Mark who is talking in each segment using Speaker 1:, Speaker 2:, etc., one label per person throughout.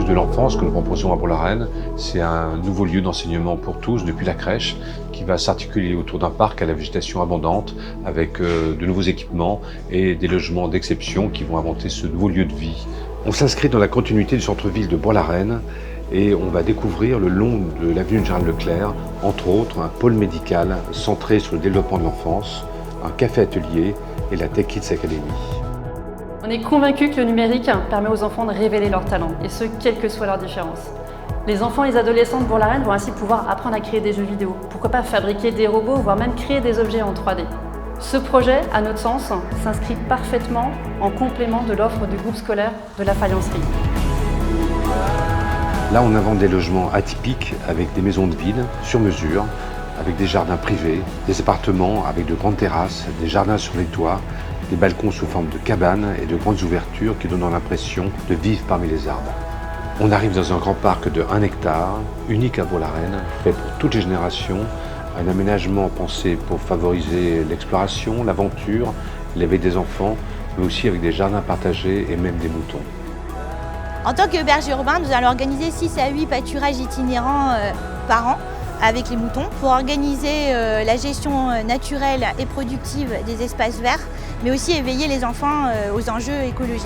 Speaker 1: de l'enfance que nous proposons à Bourg-la-Reine, c'est un nouveau lieu d'enseignement pour tous depuis la crèche qui va s'articuler autour d'un parc à la végétation abondante avec de nouveaux équipements et des logements d'exception qui vont inventer ce nouveau lieu de vie. On s'inscrit dans la continuité du centre-ville de Bourg-la-Reine et on va découvrir le long de l'avenue Général Leclerc, entre autres, un pôle médical centré sur le développement de l'enfance, un café-atelier et la Tech Kids Academy.
Speaker 2: On est convaincu que le numérique permet aux enfants de révéler leurs talents, et ce, quelle que soit leur différence. Les enfants et les adolescents de Bourg-la-Reine vont ainsi pouvoir apprendre à créer des jeux vidéo, pourquoi pas fabriquer des robots, voire même créer des objets en 3D. Ce projet, à notre sens, s'inscrit parfaitement en complément de l'offre du groupe scolaire de la faïencerie.
Speaker 1: Là, on invente des logements atypiques avec des maisons de ville sur mesure, avec des jardins privés, des appartements avec de grandes terrasses, des jardins sur les toits, des balcons sous forme de cabanes et de grandes ouvertures qui donnent l'impression de vivre parmi les arbres. On arrive dans un grand parc de 1 hectare, unique à Bourg-la-Reine, fait pour toutes les générations, un aménagement pensé pour favoriser l'exploration, l'aventure, l'éveil des enfants, mais aussi avec des jardins partagés et même des moutons.
Speaker 3: En tant que berger urbain, nous allons organiser 6 à 8 pâturages itinérants par an avec les moutons pour organiser la gestion naturelle et productive des espaces verts, mais aussi éveiller les enfants aux enjeux écologiques.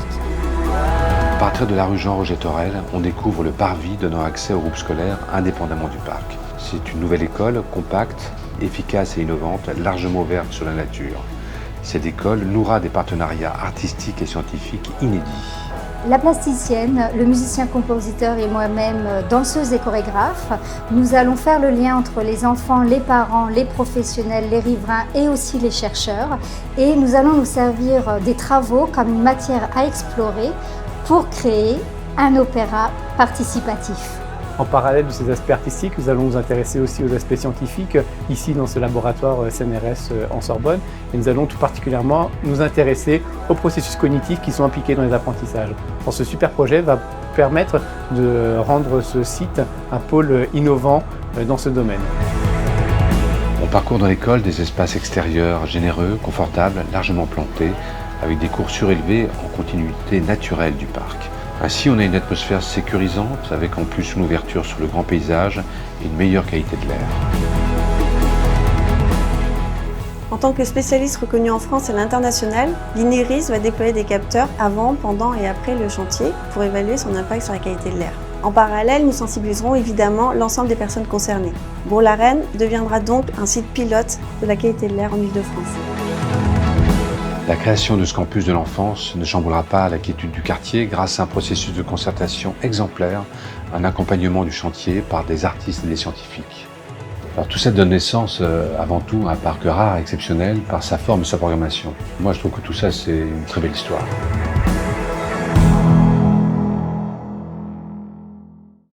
Speaker 1: À partir de la rue Jean-Roger Torel, on découvre le parvis donnant accès au groupe scolaire indépendamment du parc. C'est une nouvelle école compacte, efficace et innovante, largement ouverte sur la nature. Cette école nourra des partenariats artistiques et scientifiques inédits.
Speaker 4: La plasticienne, le musicien-compositeur et moi-même, danseuse et chorégraphe, nous allons faire le lien entre les enfants, les parents, les professionnels, les riverains et aussi les chercheurs. Et nous allons nous servir des travaux comme une matière à explorer pour créer un opéra participatif.
Speaker 5: En parallèle de ces aspects artistiques, nous allons nous intéresser aussi aux aspects scientifiques, ici dans ce laboratoire CNRS en Sorbonne. Et nous allons tout particulièrement nous intéresser aux processus cognitifs qui sont impliqués dans les apprentissages. Ce super projet va permettre de rendre ce site un pôle innovant dans ce domaine.
Speaker 1: On parcourt dans l'école des espaces extérieurs généreux, confortables, largement plantés, avec des cours surélevés en continuité naturelle du parc. Ainsi, on a une atmosphère sécurisante, avec en plus une ouverture sur le grand paysage et une meilleure qualité de l'air.
Speaker 6: En tant que spécialiste reconnu en France et à l'international, l'INERIS va déployer des capteurs avant, pendant et après le chantier pour évaluer son impact sur la qualité de l'air. En parallèle, nous sensibiliserons évidemment l'ensemble des personnes concernées. Bourg-la-Reine deviendra donc un site pilote de la qualité de l'air en Île-de-France.
Speaker 1: La création de ce campus de l'enfance ne chamboulera pas la quiétude du quartier grâce à un processus de concertation exemplaire, un accompagnement du chantier par des artistes et des scientifiques. Alors tout ça donne naissance avant tout à un parc rare, exceptionnel par sa forme et sa programmation. Moi je trouve que tout ça c'est une très belle histoire.